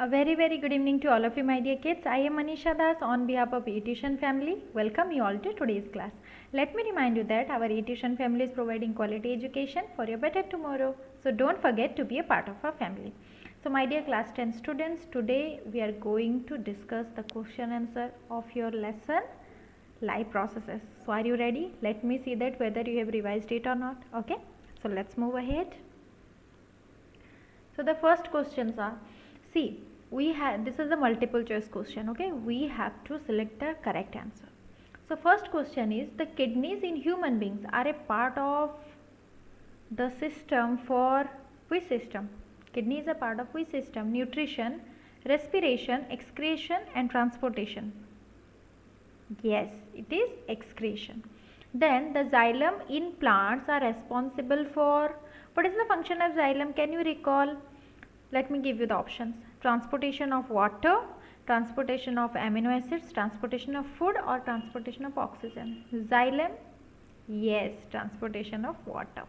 A very good evening to all of you, my dear kids. I am Manisha Das on behalf of eTuition family. Welcome you all to today's class. Let me remind you that our eTuition family is providing quality education for your better tomorrow. So don't forget to be a part of our family. So my dear class 10 students, today we are going to discuss the question answer of your lesson life processes. So are you ready? Let me see that whether you have revised it or not. Okay. So let's move ahead. So the first questions are, see, we have, this is a multiple choice question, okay, we have to select the correct answer. So first question is, the kidneys in human beings are a part of the system for which system? Kidney is a part of which system? Nutrition, respiration, excretion and transportation. Yes, it is excretion. Then the xylem in plants are responsible for, what is the function of xylem? Can you recall? Let me give you the options. Transportation of water, transportation of amino acids, transportation of food or transportation of oxygen. Xylem, yes, transportation of water.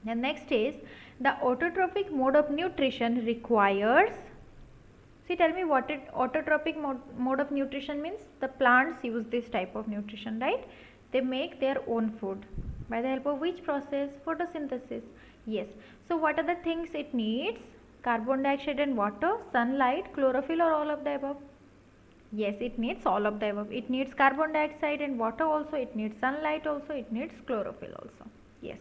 The next is, the autotrophic mode of nutrition requires, see, tell me what autotrophic mode of nutrition means. The plants use this type of nutrition, right? They make their own food. By the help of which process? Photosynthesis. Yes. So what are the things it needs? Carbon dioxide and water, sunlight, chlorophyll or all of the above? Yes, it needs all of the above. It needs carbon dioxide and water also. It needs sunlight also. It needs chlorophyll also. Yes.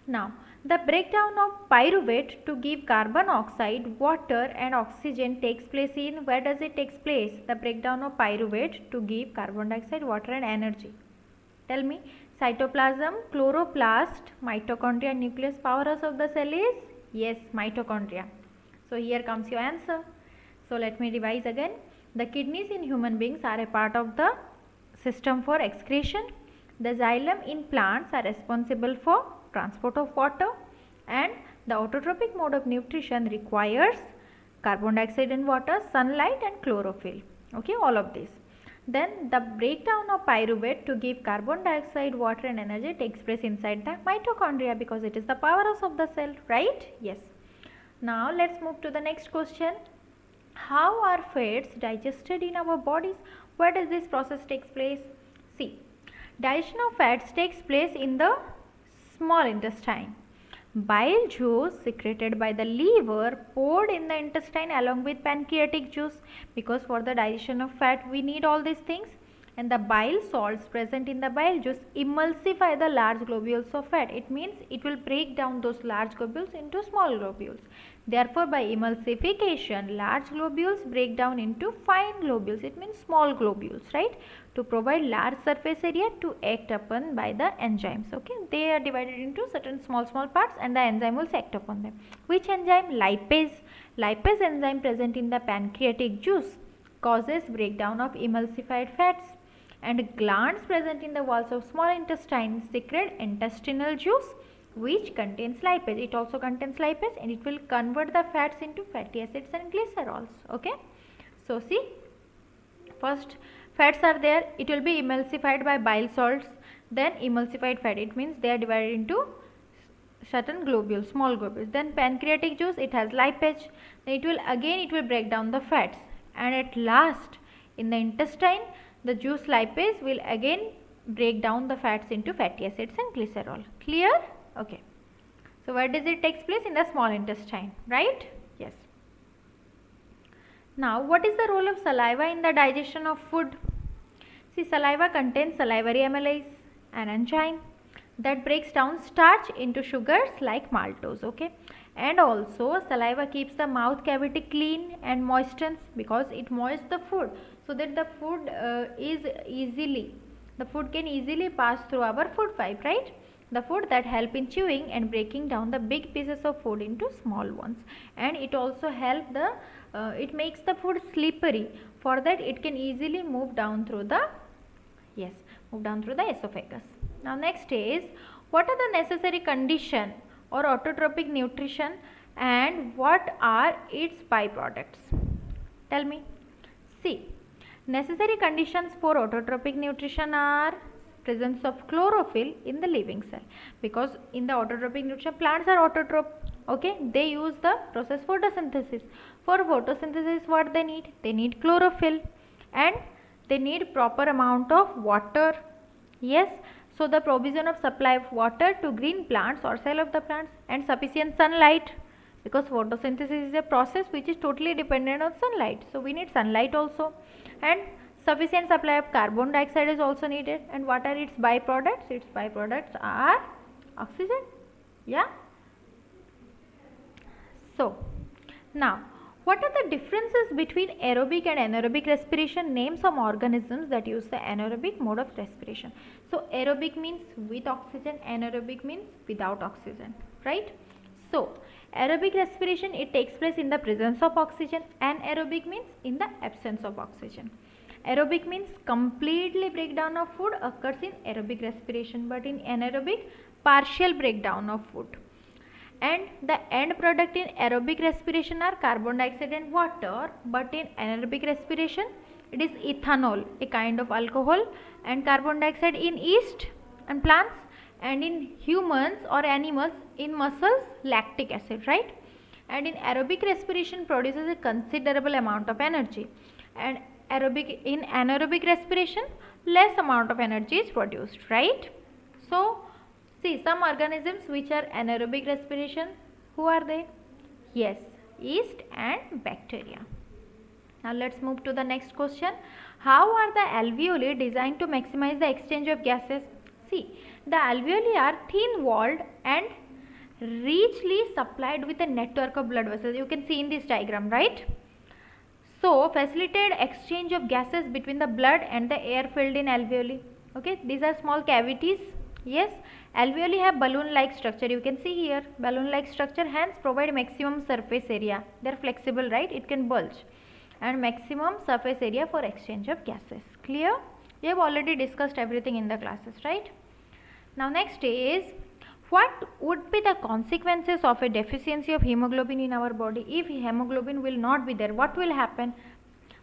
Now, the breakdown of pyruvate to give carbon oxide, water and oxygen takes place in, where does it take place? The breakdown of pyruvate to give carbon dioxide, water and energy. Tell me, cytoplasm, chloroplast, mitochondria, nucleus, powerhouse of the cell is? Yes, mitochondria. So here comes your answer. So let me revise again. The kidneys in human beings are a part of the system for excretion. The xylem in plants are responsible for transport of water, and the autotrophic mode of nutrition requires carbon dioxide and water, sunlight and chlorophyll. Okay, all of this. Then the breakdown of pyruvate to give carbon dioxide, water and energy takes place inside the mitochondria because it is the powerhouse of the cell, right? Yes. Now let's move to the next question. How are fats digested in our bodies? Where does this process takes place? See, digestion of fats takes place in the small intestine. Bile juice secreted by the liver poured in the intestine along with pancreatic juice, because for the digestion of fat we need all these things, and the bile salts present in the bile juice emulsify the large globules of fat. It means it will break down those large globules into small globules. Therefore, by emulsification, large globules break down into fine globules. It means small globules, right? To provide large surface area to act upon by the enzymes. Okay, they are divided into certain small parts and the enzyme will act upon them. Which enzyme? Lipase. Lipase enzyme present in the pancreatic juice causes breakdown of emulsified fats, and glands present in the walls of small intestine secrete intestinal juice which contains lipase. It also contains lipase and it will convert the fats into fatty acids and glycerols. Okay, so see, first fats are there, it will be emulsified by bile salts, then emulsified fat, it means they are divided into certain globules, small globules. Then pancreatic juice, it has lipase, then it will break down the fats, and at last in the intestine the juice lipase will again break down the fats into fatty acids and glycerol. Clear? Okay. So where does it take place? In the small intestine, right? Yes. Now what is the role of saliva in the digestion of food? See, saliva contains salivary amylase, an enzyme that breaks down starch into sugars like maltose. Okay, and also saliva keeps the mouth cavity clean and moistens because it moists the food, so that the food can easily pass through our food pipe, right? The food that help in chewing and breaking down the big pieces of food into small ones, and it also help the it makes the food slippery. For that it can easily move down through the esophagus. Now next is, what are the necessary condition or autotrophic nutrition and what are its byproducts? Tell me. See, necessary conditions for autotrophic nutrition are presence of chlorophyll in the living cell, because in the autotrophic nutrition plants are autotroph, okay, they use the process photosynthesis. For photosynthesis, what they need? They need chlorophyll and they need proper amount of water. Yes, so the provision of supply of water to green plants or cell of the plants and sufficient sunlight, because photosynthesis is a process which is totally dependent on sunlight. So we need sunlight also, and sufficient supply of carbon dioxide is also needed. And what are its byproducts? Its byproducts are oxygen. Yeah. So now, what are the differences between aerobic and anaerobic respiration? Name some organisms that use the anaerobic mode of respiration. So aerobic means with oxygen, anaerobic means without oxygen, right? So aerobic respiration, it takes place in the presence of oxygen, and anaerobic means in the absence of oxygen. Aerobic means completely breakdown of food occurs in aerobic respiration, but in anaerobic, partial breakdown of food. And the end product in aerobic respiration are carbon dioxide and water, but in anaerobic respiration it is ethanol, a kind of alcohol, and carbon dioxide in yeast and plants, and in humans or animals, in muscles, lactic acid, right? And in aerobic respiration produces a considerable amount of energy, and in anaerobic respiration less amount of energy is produced, right? So see, some organisms which are anaerobic respiration, who are they? Yes, yeast and bacteria. Now let's move to the next question. How are the alveoli designed to maximize the exchange of gases? See, the alveoli are thin walled and richly supplied with a network of blood vessels. You can see in this diagram, right? So facilitate exchange of gases between the blood and the air filled in alveoli. Okay, these are small cavities. Yes, alveoli have balloon-like structure. You can see here balloon-like structure, hence provide maximum surface area. They are flexible, right? It can bulge, and maximum surface area for exchange of gases. Clear? We have already discussed everything in the classes, right? Now next is, what would be the consequences of a deficiency of hemoglobin in our body? If hemoglobin will not be there, what will happen?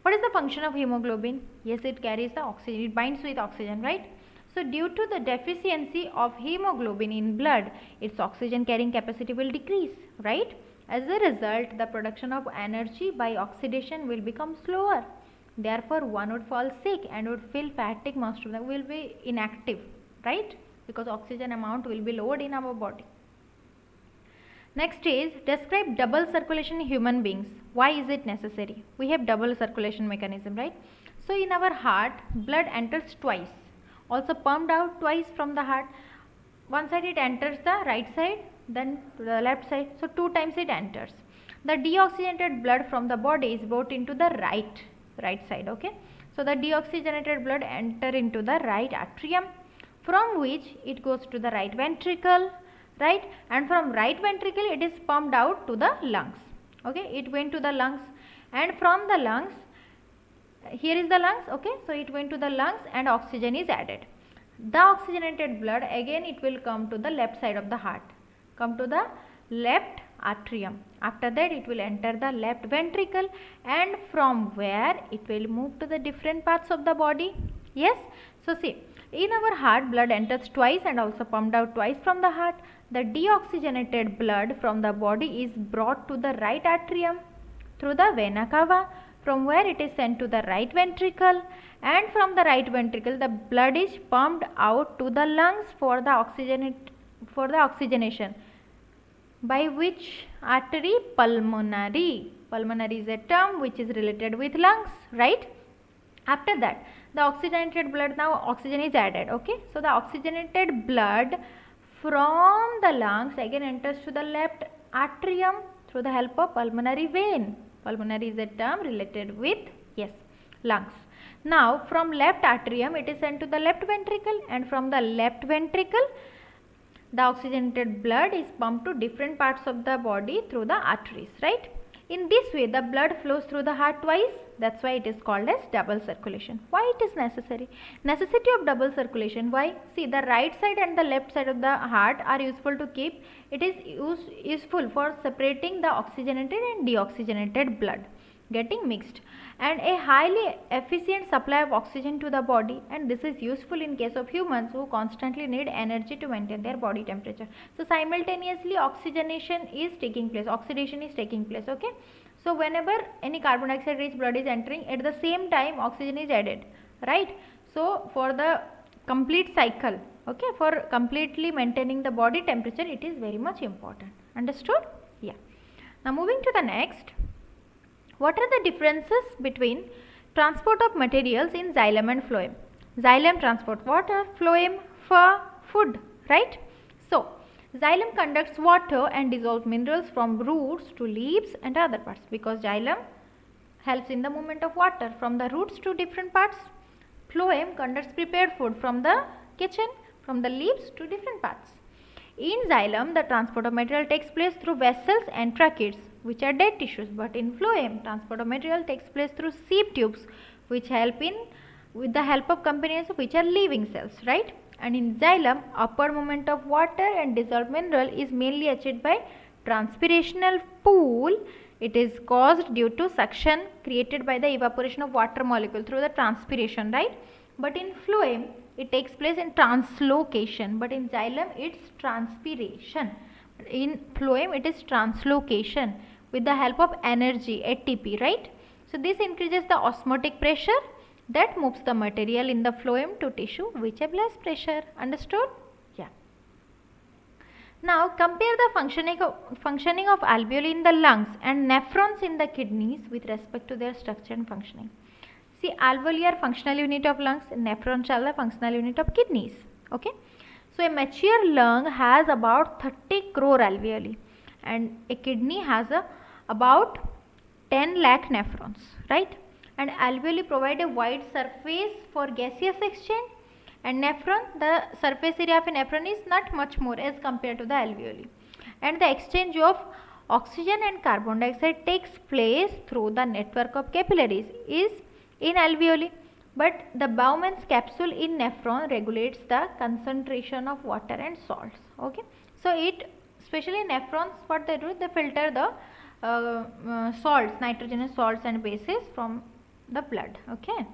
What is the function of hemoglobin? Yes, it carries the oxygen, it binds with oxygen, right? So due to the deficiency of hemoglobin in blood, its oxygen carrying capacity will decrease, right? As a result, the production of energy by oxidation will become slower. Therefore, one would fall sick and would feel fatigue, most of them will be inactive, right? Because oxygen amount will be lowered in our body. Next is, describe double circulation in human beings. Why is it necessary? We have double circulation mechanism, right? So in our heart, blood enters twice, also pumped out twice from the heart. One side it enters the right side, then to the left side, so 2 times it enters. The deoxygenated blood from the body is brought into the right side, okay? So the deoxygenated blood enter into the right atrium, from which it goes to the right ventricle, right? And from right ventricle it is pumped out to the lungs, okay? It went to the lungs, and from the lungs, here is the lungs, okay? So it went to the lungs and oxygen is added. The oxygenated blood again it will come to the left side of the heart, come to the left atrium. After that it will enter the left ventricle, and from where it will move to the different parts of the body. Yes, so see, in our heart blood enters twice and also pumped out twice from the heart. The deoxygenated blood from the body is brought to the right atrium through the vena cava, from where it is sent to the right ventricle, and from the right ventricle the blood is pumped out to the lungs for the oxygenation. By which artery? Pulmonary. Pulmonary is a term which is related with lungs, right? After that, the oxygenated blood, now oxygen is added, okay? So the oxygenated blood from the lungs again enters to the left atrium through the help of pulmonary vein. Pulmonary is a term related with, yes, lungs. Now from left atrium it is sent to the left ventricle, and from the left ventricle the oxygenated blood is pumped to different parts of the body through the arteries, right? In this way the blood flows through the heart twice. That's why it is called as double circulation. Why it is necessary? Necessity of double circulation. Why? See, the right side and the left side of the heart are useful to keep. It is useful for separating the oxygenated and deoxygenated blood getting mixed, and a highly efficient supply of oxygen to the body, and this is useful in case of humans who constantly need energy to maintain their body temperature. So simultaneously oxygenation is taking place, oxidation is taking place, okay? So whenever any carbon dioxide rich blood is entering, at the same time oxygen is added, right? So for the complete cycle, okay, for completely maintaining the body temperature, it is very much important. Understood? Yeah. Now moving to the next, what are the differences between transport of materials in xylem and phloem? Xylem transport water, phloem for food, right? So xylem conducts water and dissolved minerals from roots to leaves and other parts, because xylem helps in the movement of water from the roots to different parts. Phloem conducts prepared food from the kitchen, from the leaves to different parts. In xylem, the transport of material takes place through vessels and tracheids, which are dead tissues, but in phloem, transport of material takes place through sieve tubes, which help in with the help of components which are living cells, right? And in xylem, upward movement of water and dissolved mineral is mainly achieved by transpirational pool. It is caused due to suction created by the evaporation of water molecule through the transpiration, right? But in phloem, it takes place in translocation, but in xylem it's transpiration. In phloem it is translocation with the help of energy, ATP, right? So this increases the osmotic pressure that moves the material in the phloem to tissue which have less pressure. Understood? Yeah. Now compare the functioning of alveoli in the lungs and nephrons in the kidneys with respect to their structure and functioning. See, alveoli are functional unit of lungs, nephrons are the functional unit of kidneys. Okay. So a mature lung has about 30 crore alveoli and a kidney has about 10 lakh nephrons, right? And alveoli provide a wide surface for gaseous exchange, and nephron, the surface area of a nephron is not much more as compared to the alveoli. And the exchange of oxygen and carbon dioxide takes place through the network of capillaries is in alveoli, but the Bowman's capsule in nephron regulates the concentration of water and salts. Okay, so it, especially nephrons, what they do, they filter the salts, nitrogenous salts and bases from the blood. Okay,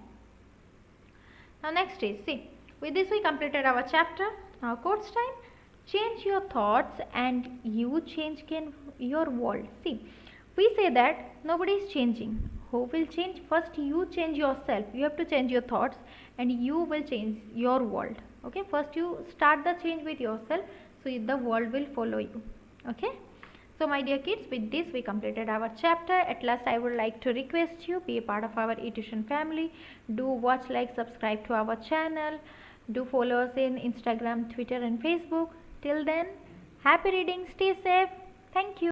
now next is, see, with this we completed our chapter. Now quotes time. Change your thoughts and you change your world. See, we say that nobody is changing. Who will change? First you change yourself. You have to change your thoughts and you will change your world. Okay, first you start the change with yourself, so the world will follow you. Okay, so my dear kids, with this we completed our chapter. At last I would like to request you, be a part of our eTuition family. Do watch, like, subscribe to our channel. Do follow us in Instagram, Twitter and Facebook. Till then, happy reading, stay safe. Thank you.